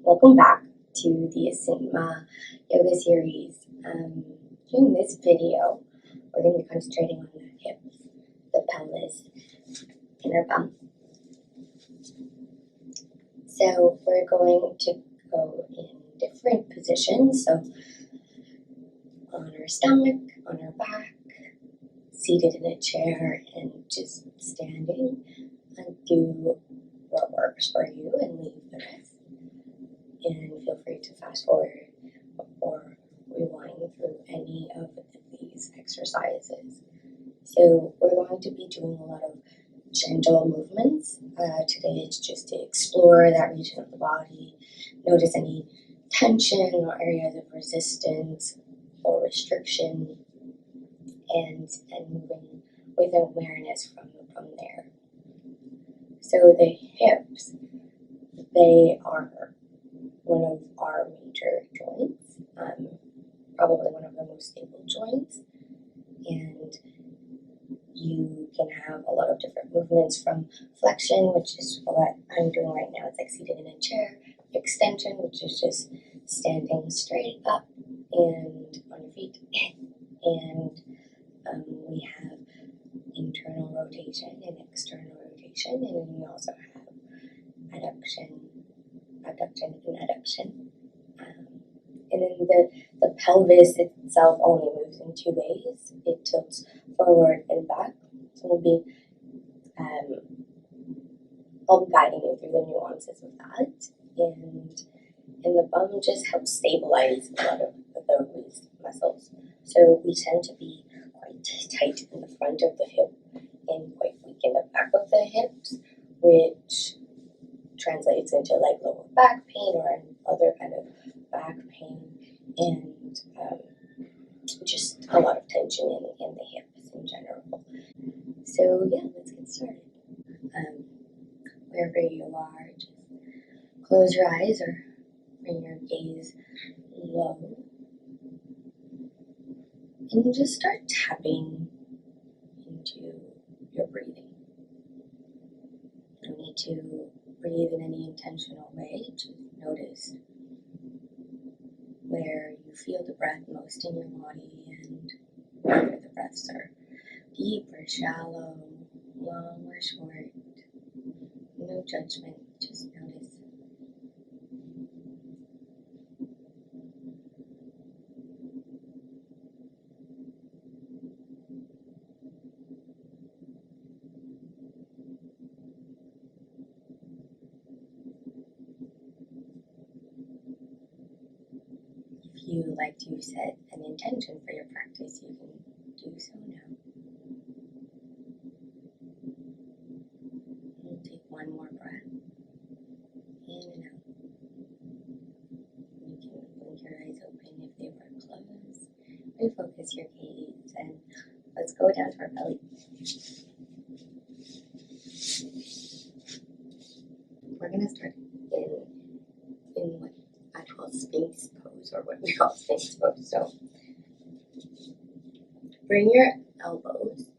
Welcome back to the Asintma Yoga series. During this video, we're going to be concentrating on the hips, the pelvis, and our bum. So we're going to go in different positions. So on our stomach, on our back, seated in a chair, and just standing. And do what works for you and leave the rest. And feel free to fast forward or rewind through any of these exercises. So we're going to be doing a lot of gentle movements. Today it's just to explore that region of the body, notice any tension or areas of resistance or restriction, and moving with awareness from there. So the hips, they are one of our major joints, probably one of the most stable joints, and you can have a lot of different movements from flexion, which is what I'm doing right now. It's like seated in a chair, extension, which is just standing straight up and on your feet, and we have internal rotation and external rotation, and then we also have abduction and adduction. And then the pelvis itself only moves in two ways. It tilts forward and back. So we'll be I'll be guiding you through the nuances of that. And the bum just helps stabilize a lot of those muscles. So we tend to be quite tight in the front of the hip and quite weak in the back of the hips, which translates into like lower back pain or other kind of back pain, and just a lot of tension in the hips in general. So yeah, let's get started. Wherever you are, just close your eyes or bring your gaze low, and just start tapping into your breathing. You don't need to breathe in any intentional way. Just notice where you feel the breath most in your body and whether the breaths are deep or shallow, long or short. No judgment, just notice. If you like to set an intention for your practice, you can do so now. And take one more breath, in and out. You can blink your eyes open if they were closed. Refocus your gaze, and let's go down to our belly. We're going to start in what I call Sphinx pose, or what we call Sphinx pose. So bring your elbows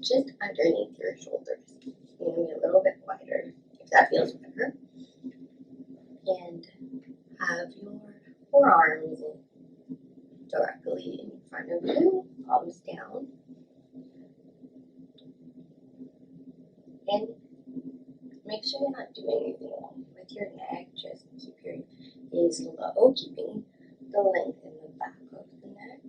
just underneath your shoulders. Maybe a little bit wider if that feels better. And have your forearms directly in front of you, palms down. And make sure you're not doing anything wrong with your neck. Just keep your gaze low, keeping the length in the back of the neck.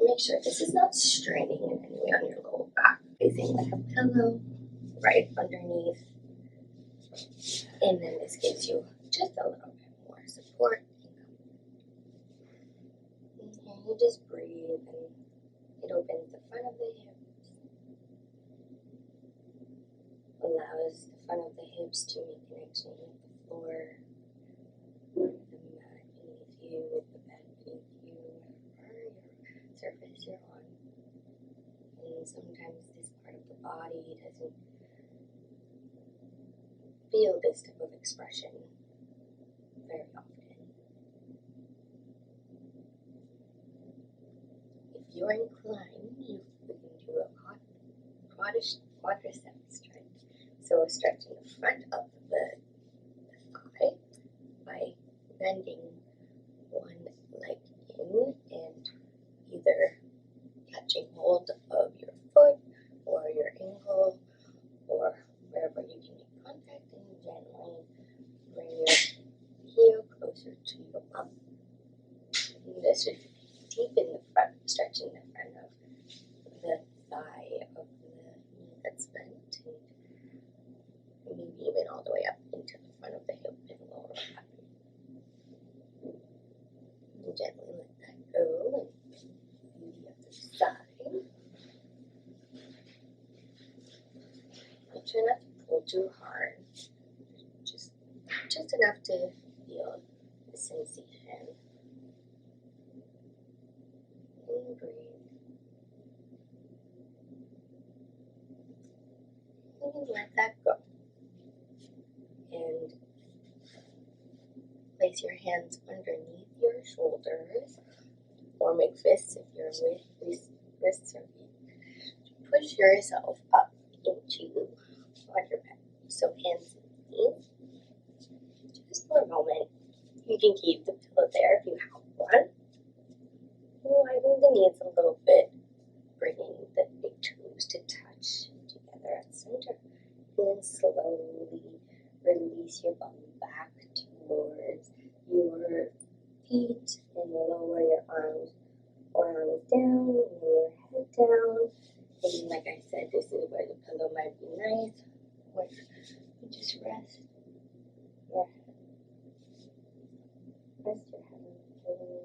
Make sure this is not straining in any way on your lower back, facing like a pillow right underneath. And then this gives you just a little bit more support. And you just breathe, and it opens the front of the hips, allows the front of the hips to make connection with the floor, with the mat beneath you, with the bed beneath you, whatever your surface you're on. And sometimes this part of the body doesn't feel this type of expression very often. If you're inclined, you can do a quadricep stretch. So a stretch in the front of the thigh, bending one leg in and either catching hold of your foot or your ankle or wherever you can make contact, and gently bring your heel closer to your bum. And this should deep in the front, stretching the front of the thigh of the knee that's bent, and maybe even all the way up into the front of the hip and lower back. And gently let that go and do the other side. Try not to pull too hard, just enough to feel the sensation. And breathe. And let that go. And place your hands underneath your shoulders, or make fists if your wrists are weak. Push yourself up into quadruped. So hands and knees. Just for a moment. You can keep the pillow there if you have one. Widen the knees a little bit, bringing the big toes to touch together at the center. And then slowly release your bum back towards your feet and lower your arms down and your head down. And like I said, this is where the pillow might be nice, where you just rest your head. Rest your head on the pillow.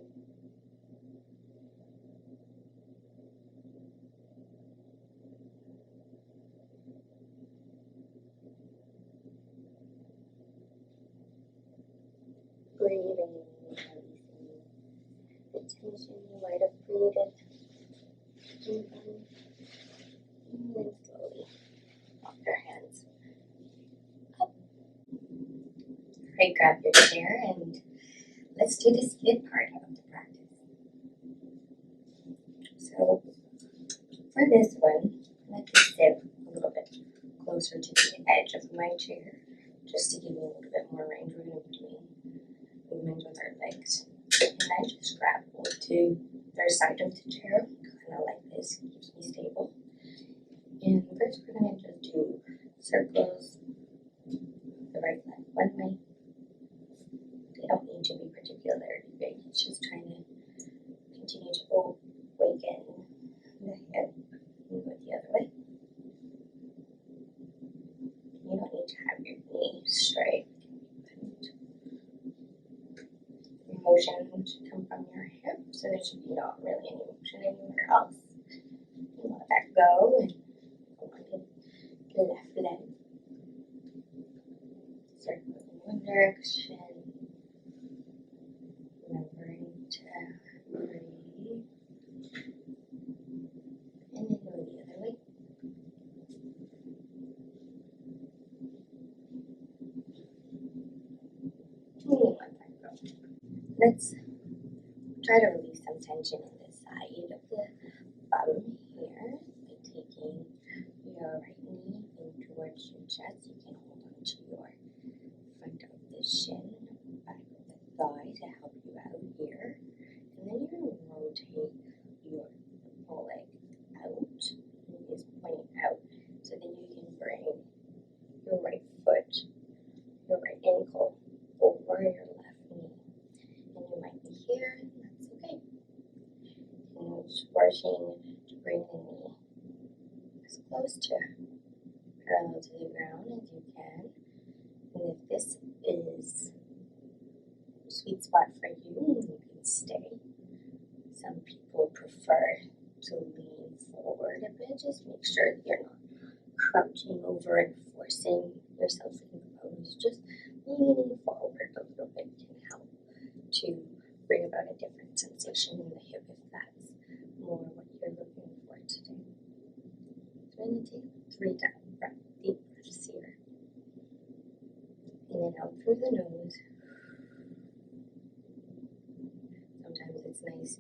Breathing and releasing the tension you might have created. And then slowly walk your hands up. Alright, grab your chair and let's do the skid part of the practice. So for this one, I like to sit a little bit closer to the edge of my chair, just to give me a little bit more range. We're going to be doing movement with our legs. And I just grab onto either side of the chair, kind of like this, keeps me stable. And first we're going to just do circles, the right leg one way. They don't need to be particularly big, it's just trying to continue to awaken the hip and go the other way. You don't need to have your knee straight. Motion should come from your hip, so there should be not really any motion anywhere else. And let that go and go on to the left leg. Circle in one direction. Remembering to breathe. And then go the other way. And let that go. Let's try to release some tension in the side of the bum here by taking your right knee in towards your chest. You can hold on to your front of the shin, back of the thigh to help you out here. And then you're going to rotate your whole leg out, and it's pointing out, so then you can bring your right foot, your right ankle over your left knee. And you might be here, and that's okay. And just working to bring the knee as close to parallel to the ground as you can. And if this is a sweet spot for you, you can stay. Some people prefer to lean forward a bit. Just make sure that you're not crouching over and forcing yourself in the pose. Just leaning forward a little bit can help to bring about a different sensation in the hip if that's more what you're looking for today. So I'm going to take 3 deep breaths here. In and out through the nose. Sometimes it's nice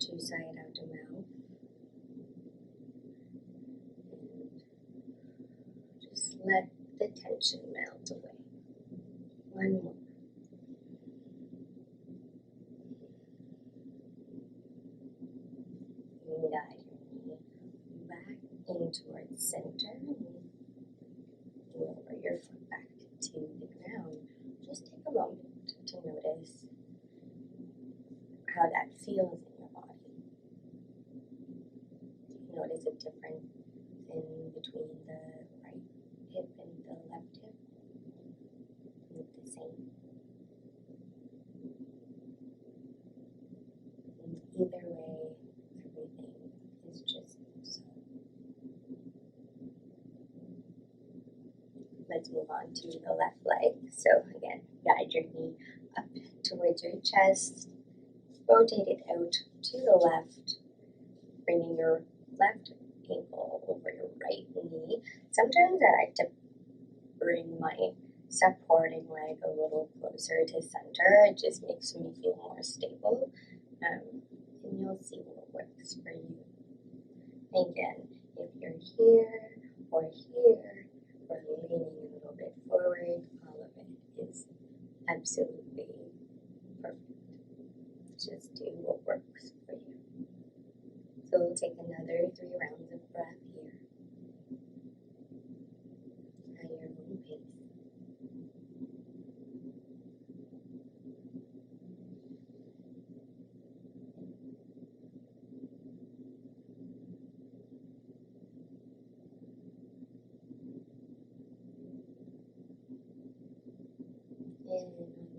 to sigh it out the mouth. And just let the tension melt away. One more. towards center. Lower your foot back to the ground. Just take a moment to notice how that feels in your body. Notice a difference in between the right hip and the left hip. Look the same. And either way, everything is just so. Let's move on to the left leg. So again, guide your knee up towards your chest. Rotate it out to the left, bringing your left ankle over your right knee. Sometimes I like to bring my supporting leg a little closer to center. It just makes me feel more stable. And you'll see what works for you. Again, if you're here or here, or leaning a little bit forward, all of it is absolutely perfect. Just do what works for you. So we'll take another 3 rounds of breath here at your own pace. And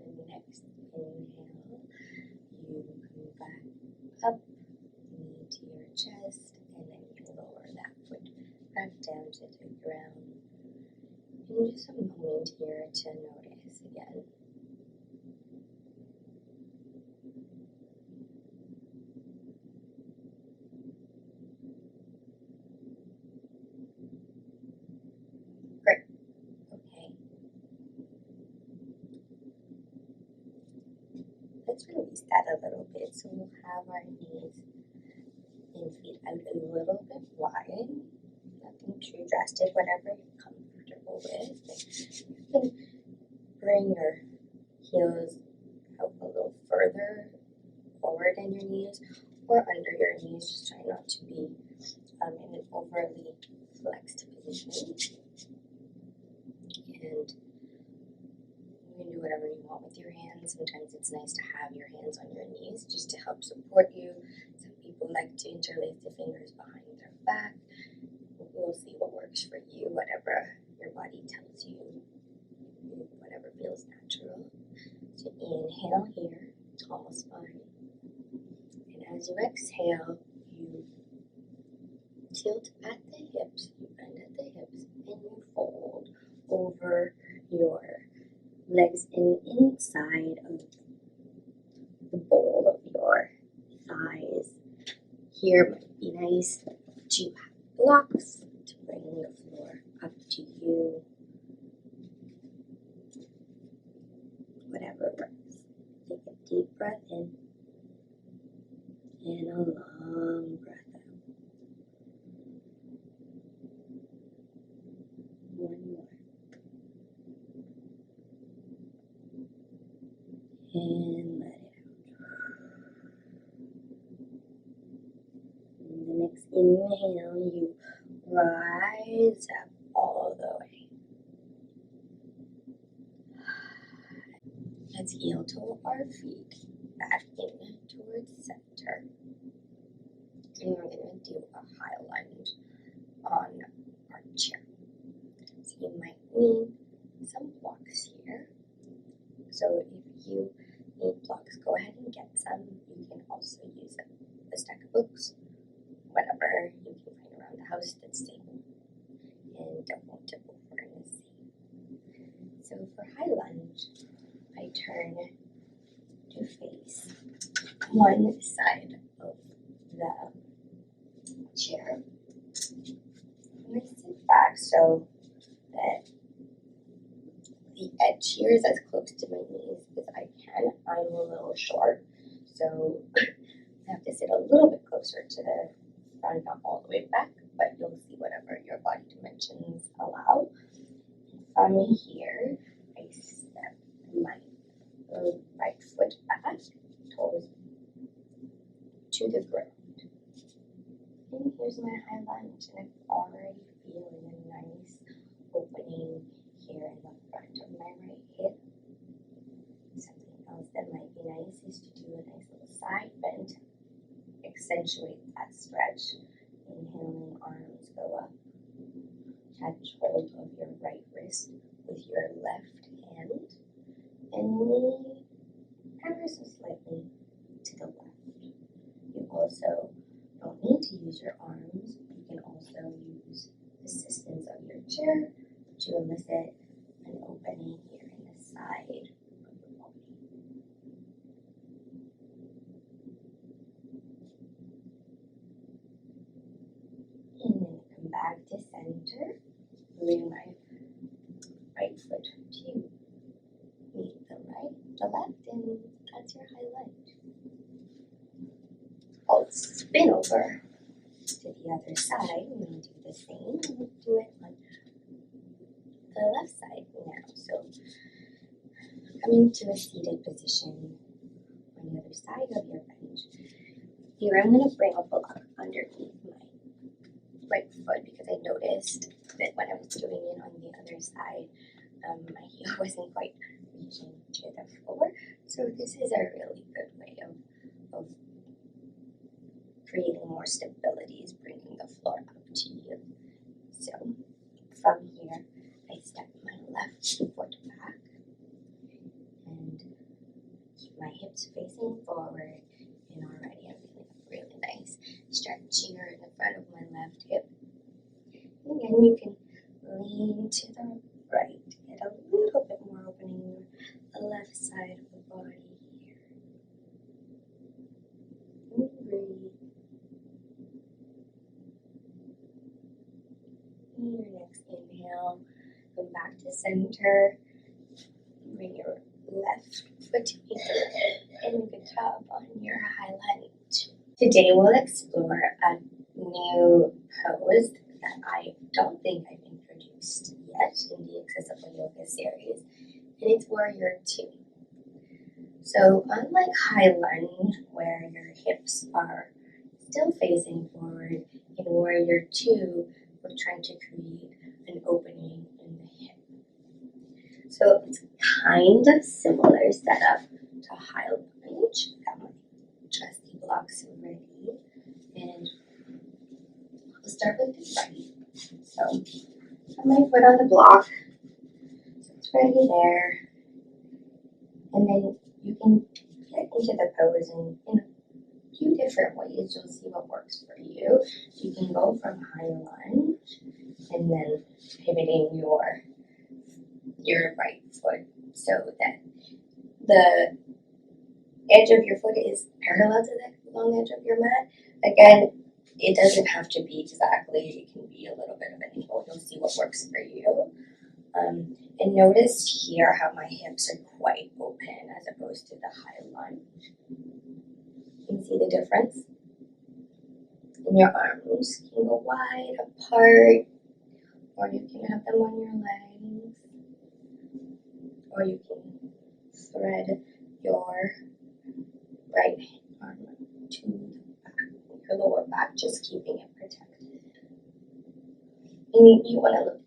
on the next inhale, you come back up, knee to your chest, and then you lower that foot back down to the ground. And just a moment here to notice again. Great. Okay. Let's release that a little bit. So we'll have our knees and feet out a little bit wide. Nothing too drastic, whatever you're comfortable with. You can bring your heels out a little further forward in your knees or under your knees. Just try not to be in an overly flexed position. And you can do whatever you want with your hands. Sometimes it's nice to have your hands on your knees just to help support you. Some people like to interlace the fingers behind their back. We'll see what works for you, whatever your body tells you, whatever feels natural. So inhale here, tall spine. And as you exhale, you tilt at the hips, you bend at the hips, and you fold over your legs and inside of the bowl of your thighs. Here might be nice to have blocks to bring the floor up to you. Whatever works. Take a deep breath in and a long breath out. One more. And let it out. And the next inhale, you rise up all the way. Let's heel toe our feet back in towards center. And we're going to do a high lunge on our chair. So you might need some blocks here. So if you need blocks, go ahead and get some. You can also use a stack of books, whatever you can find around the house that's safe and don't tip over in the sea. So for high lunge, I turn to face one side of the chair. I'm going to sit back so that the edge here is as close to my knees as I can. I'm a little short, so I have to sit a little bit closer to the front, not all the way back, but you'll see whatever your body dimensions allow. From here, I step my right foot back, toes to the ground. And here's my high lunge, and it already accentuate that stretch. Inhaling, arms go up. Catch hold of your right wrist with your left hand and lean ever so slightly to the left. You also don't need to use your arms. You can also use assistance of your chair to elicit an opening here in the side of your body. And then come back to center. Bring my right foot to meet the left, and that's your high lunge. I'll spin over to the other side and do the same. We'll do it on the left side now. So coming to a seated position on the other side of your bench. Here I'm going to bring a block underneath my right foot because I noticed that when I was doing it on the other side, my heel wasn't quite reaching to the floor. So this is a really good way of creating more stability, is bringing the floor up to you. So from here, I step my left foot back and keep my hips facing forward. And already I'm feeling a really nice stretch here in the front of my left hip. And then you can lean to the right, get a little bit more opening the left side of the body here. And breathe. And your next inhale, come back to center. Bring your left foot to meet the and good job on your high lunge. Today we'll explore a new pose that I don't think I've introduced yet in the Accessible Yoga series, and it's Warrior 2. So unlike high lunge, where your hips are still facing forward, in Warrior 2, we're trying to create an opening in the hip. So it's kind of similar setup to high lunge. Got my trusty blocks ready, and we'll start with the front. So put my foot on the block, so it's ready there, and then you can get into the pose in a few different ways. You'll see what works for you. You can go from high lunge and then pivoting your right foot so that the edge of your foot is parallel to the long edge of your mat. Again, it doesn't have to be exactly, it can be a little bit of an angle. You'll see what works for you. And notice here how my hips are quite open as opposed to the high lunge. You can see the difference. And your arms can go wide apart, or you can have them on your legs, or you can thread your right arm to the back, your lower back, just keeping it protected. And you want to look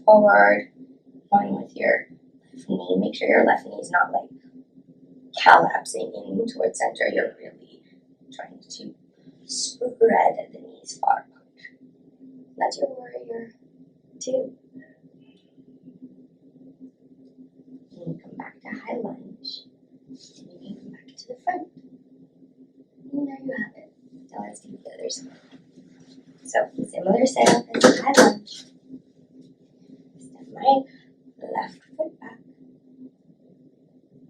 forward, one with your left knee. Make sure your left knee is not like collapsing in towards center. You're really trying to spread the knees far apart. That's your Warrior 2. And come back to high lunge. And you can come back to the front. And there you have it. Now let's do the other side. So similar setup as high lunge. Step my left foot back.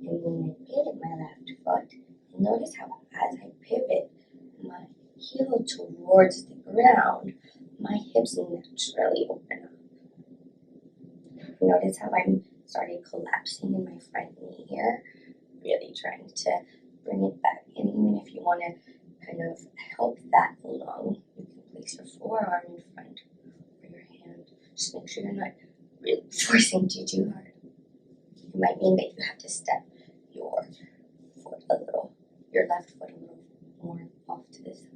And then I pivot my left foot. And notice how as I pivot my heel towards the ground, my hips naturally open up. Notice how I'm starting collapsing in my front knee here. Really trying to bring it back. And even if you want to kind of help that along, you can place your forearm in front or your hand. Just make sure you're not really forcing too hard. It might mean that you have to step your foot a little, your left foot a little more off to the side.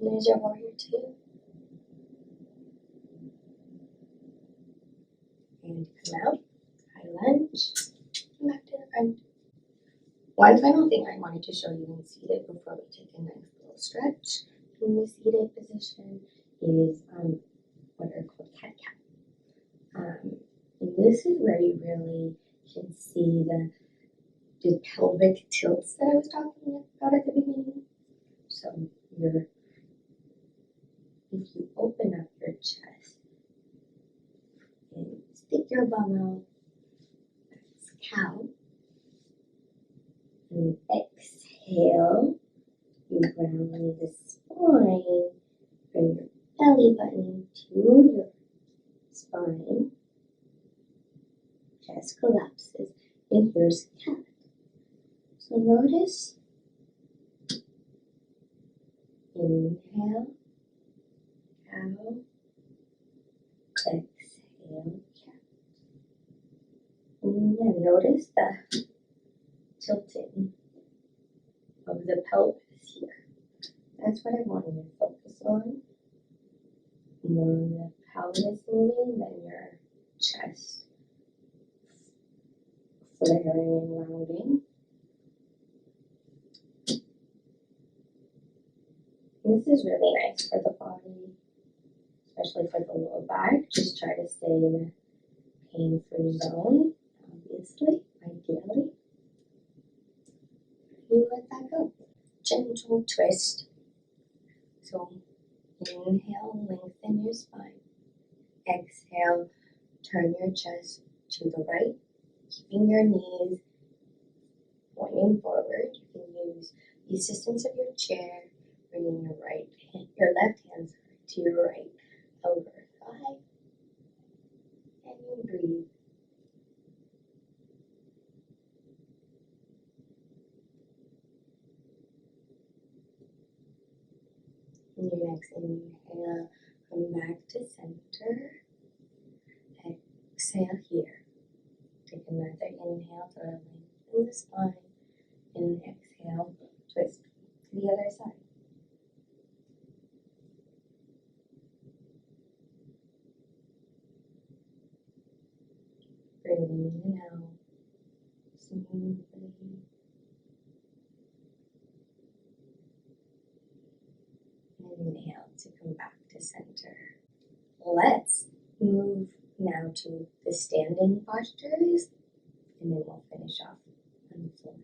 And there's your Warrior 2. And come out, high lunge, and back to the front. One final thing I wanted to show you in seated before we take a nice little stretch in the seated position is what are called cat-cow. And this is where you really can see the pelvic tilts that I was talking about at the beginning. So if you open up your chest and stick your bum out, that's cow. And exhale, you ground the spine, bring your belly button to your spine, chest collapses, and here's cat. So notice, inhale, cow, exhale, cat. And then notice the tilting of the pelvis here. That's what I want you to focus on. More on the pelvis moving than your chest flaring and rounding. And this is really nice for the body, especially for the lower back. Just try to stay in a pain-free zone, obviously, ideally. You let that go. Gentle twist. So inhale, lengthen your spine. Exhale, turn your chest to the right, keeping your knees pointing forward. You can use the assistance of your chair, bringing your left hand to your right over thigh, and you breathe. And your next inhale, come back to center. Exhale here. Take another inhale to lengthen the spine, and exhale, twist to the other side. Breathing in and out, smoothly. And inhale to come back to center. Let's move now to the standing postures, and then we'll finish off on the floor.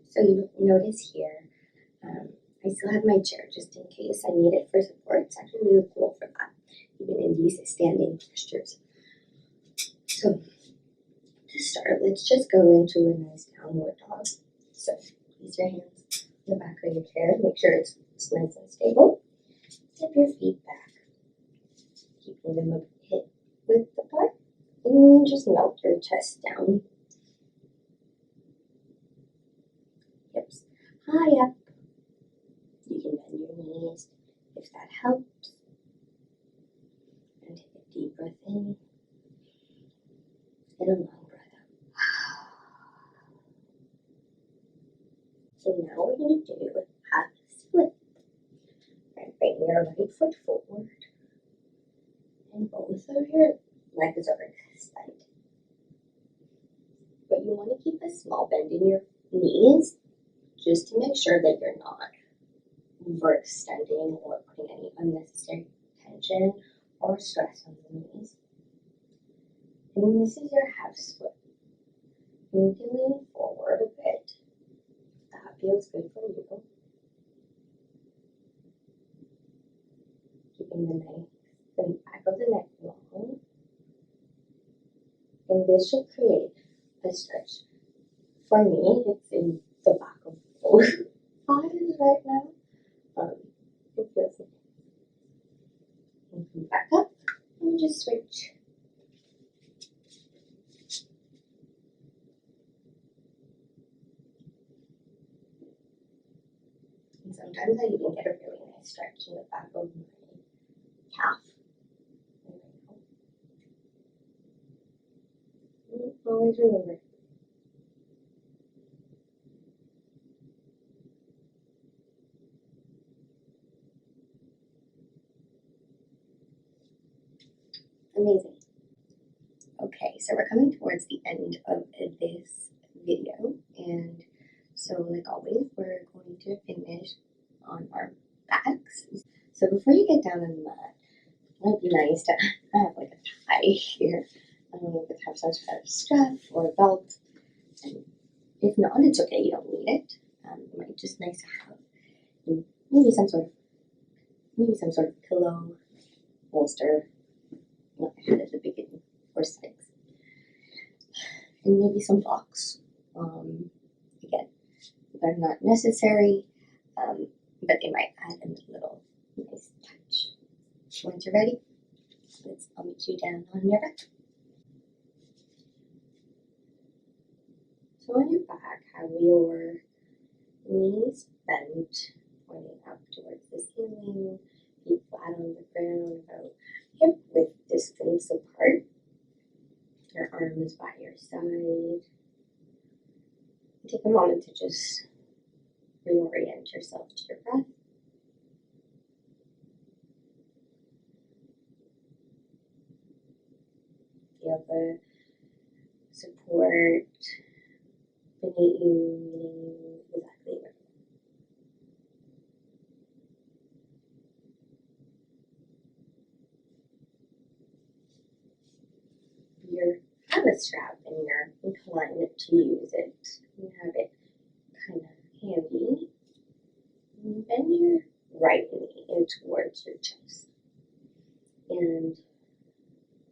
So you notice here, I still have my chair just in case I need it for support. It's actually really cool for that, even in these standing postures. So to start, let's just go into a nice downward dog. So place your hands on the back of your chair. Make sure it's nice and stable. Step your feet back, keeping them a bit width apart, and just melt your chest down. Hips high up. You can bend your knees if that helps. And take a deep breath in and a long breath out. So now we're going to do a half split. And bring your right foot forward, and both of your legs are extended. But you want to keep a small bend in your knees just to make sure that you're not overextending or putting any unnecessary tension or stress on the knees. And this is your half split. You can lean forward a bit if that feels good for you. Keeping the back of the neck long. And this should create a stretch. For me, it's in the back of both bodies right now. It feels nice. And come back up and just switch. And sometimes I even get a really nice stretch in the back of my calf. And always remember, amazing. Okay, so we're coming towards the end of this video, and so like always, we're going to finish on our backs. So before you get down on the mat, it might be nice to have like a tie here. You could have some sort of strap or a belt. And if not, it's okay, you don't need it. It might be just nice to have. And maybe some sort of pillow, bolster, like I had at the beginning, or sticks. And maybe some blocks. Again, they're not necessary, but they might add a little nice touch. Once you're ready, I'll meet you down on your back. So on your back, have your knees bent, pointing up towards the ceiling, feet flat on the ground, about hip width distance apart. Your arms by your side. Take a moment to just reorient yourself to your breath. Feel the support beneath you, exactly where you have a strap and you're inclined to use it. You have it kind of handy. And bend your right knee in towards your chest. And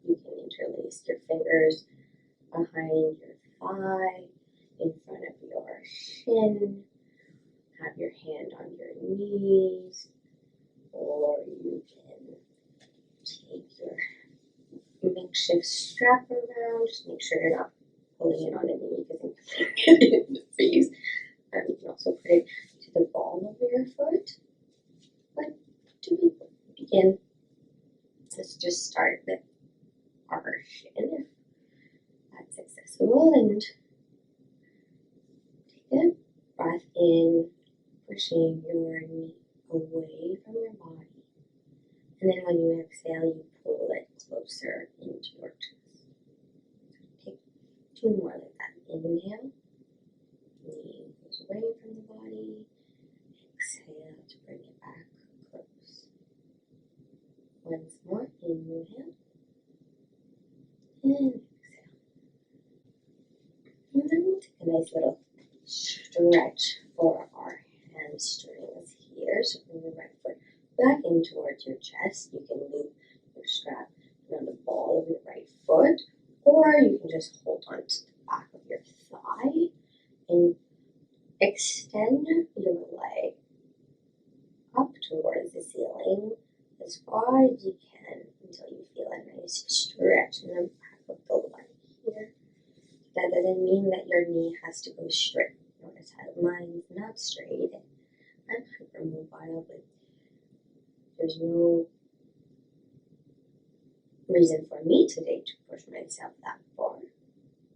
you can interlace your fingers behind your thigh, in front of your shin. Have your hand on your knees, or you can take your makeshift strap around. Just make sure you're not pulling it on a knee because you can get it in the face. You can also put it to the ball of your foot. But to begin, let's just start with our shin, if that's accessible, and take a breath in, pushing your knee away from your body. And then when you exhale, you pull it closer into your chest. Take two more like that. Inhale, knee goes away from the body. Exhale to bring it back close. Once more, inhale, and exhale. And then we'll take a nice little stretch for our hamstrings here. So bring your right foot back in towards your chest. You can loop your strap around the ball of your right foot, or you can just hold on to the back of your thigh and extend your leg up towards the ceiling as far as you can until you feel a nice stretch in the back of the leg here. That doesn't mean that your knee has to go straight. Notice how mine's not straight. I'm hypermobile, but there's no reason for me today to push myself that far.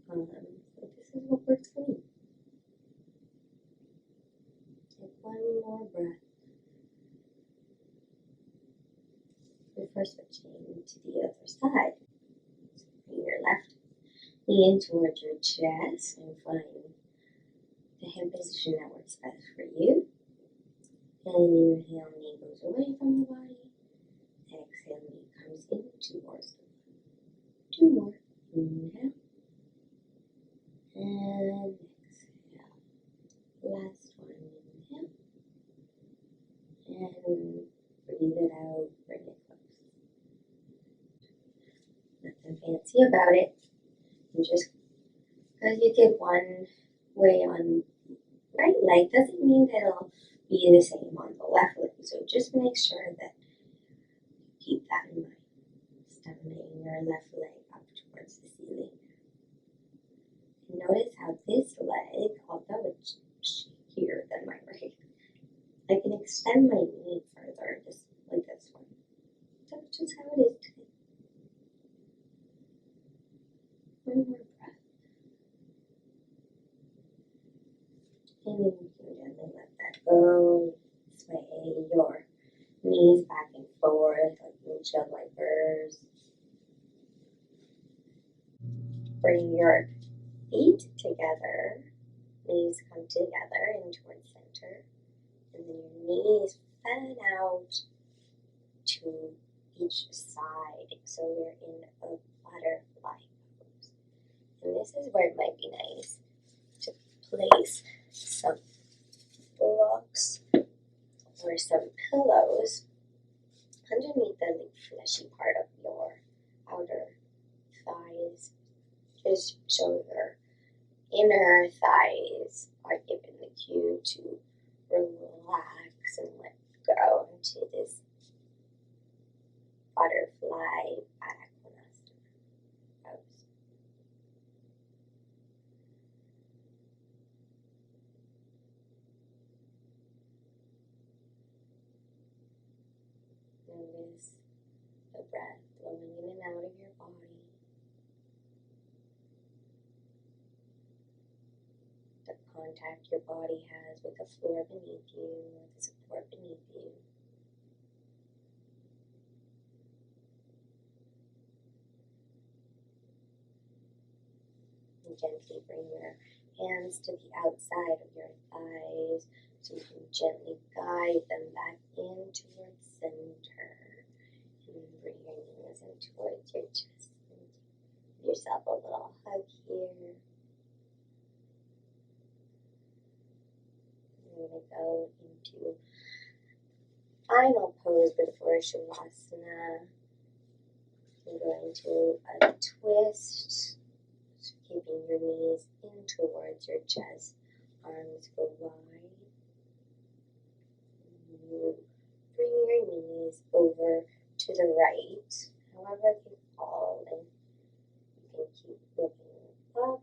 So this is what works for me. Take one more breath before switching to the other side. So bring your left knee in towards your chest and find the hand position that works best for you. And inhale, knee goes away from the body. Exhale, knee comes in towards the body. Two more. Inhale. And exhale. Last one. Inhale. And breathe it out. Bring it close. Nothing fancy about it. And just because you did one way on right leg doesn't mean that it'll be the same on the left leg. So just make sure that you keep that in mind. Stemming your left leg up towards the ceiling. And notice how this leg, although it's shakier than my right, I can extend my knee further, just like this one. That's just how it is today. One more breath. And then you can gently let that go. Sway your knees back and forth like windshield wipers. Bring your feet together. Knees come together in towards center. and then your knees fan out to each side. So we're in a butterfly pose. And this is where it might be nice to place some blocks or some pillows underneath the fleshy part of your outer thighs, just so your inner thighs are given the cue to relax and let go into this butterfly pose. Notice the breath flowing in and out of your body. The contact your body has with the floor beneath you, or the support beneath you. And gently bring your hands to the outside of your thighs so you can gently guide them back in towards center. And bring your knees in towards your chest. And give yourself a little hug here. We're going to go into final pose before Shavasana. We're going to a twist, so keeping your knees in towards your chest, arms go wide. You bring your knees over to the right, however they fall, and you can keep looking up,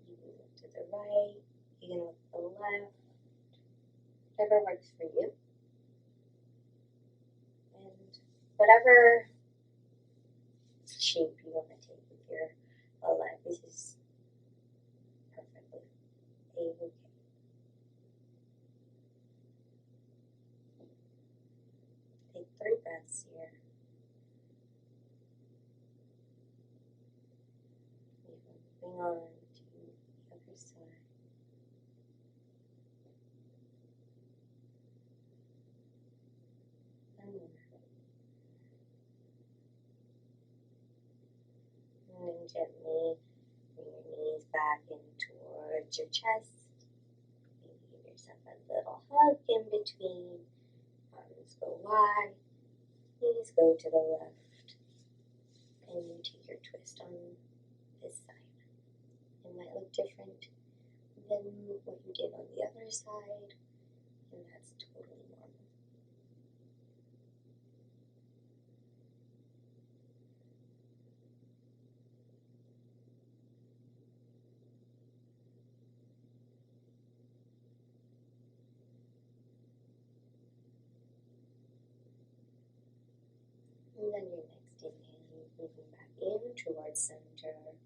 you can look to the right, you can look to the left, whatever works for you. And whatever shape you want to take with your leg, this is perfectly okay. Take 3 breaths here. Moving on to the other side. And more. And then gently bring your knees back in towards your chest. Maybe give yourself a little hug in between. Arms go wide. Knees go to the left. And you take your twist on this side. It might look different than what you did on the other side, and that's totally normal. And then your next inhale, moving back in towards center.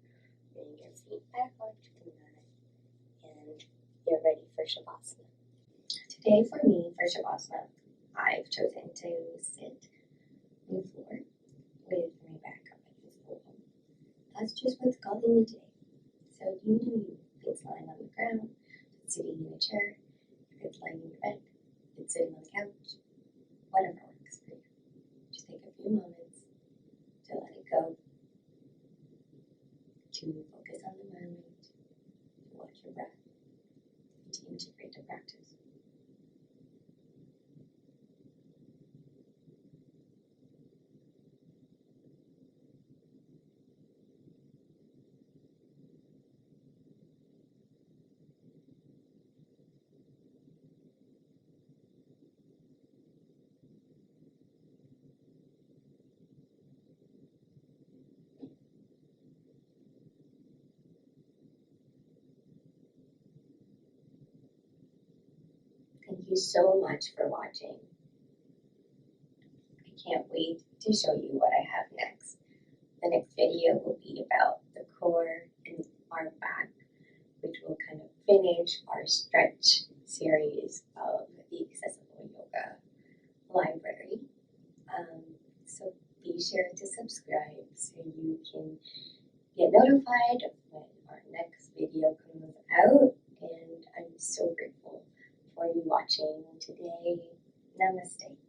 Bring your feet back onto the mat, and you're ready for Shavasana. Today for me, for Shavasana, I've chosen to sit on the floor with my back up against the wall. That's just what's calling me today. So you do you. If it's lying on the ground, if it's sitting in a chair, if it's lying in your bed, if it's sitting on the couch, whatever works for you. Just take a few moments to let it go, to focus on the moment, to watch your breath, and to integrate the practice. Thank you so much for watching. I can't wait to show you what I have next. The next video will be about the core and our back, which will kind of finish our stretch series of the Accessible Yoga Library. So be sure to subscribe so you can get notified when our next video comes out. And I'm so grateful for you watching today. Namaste.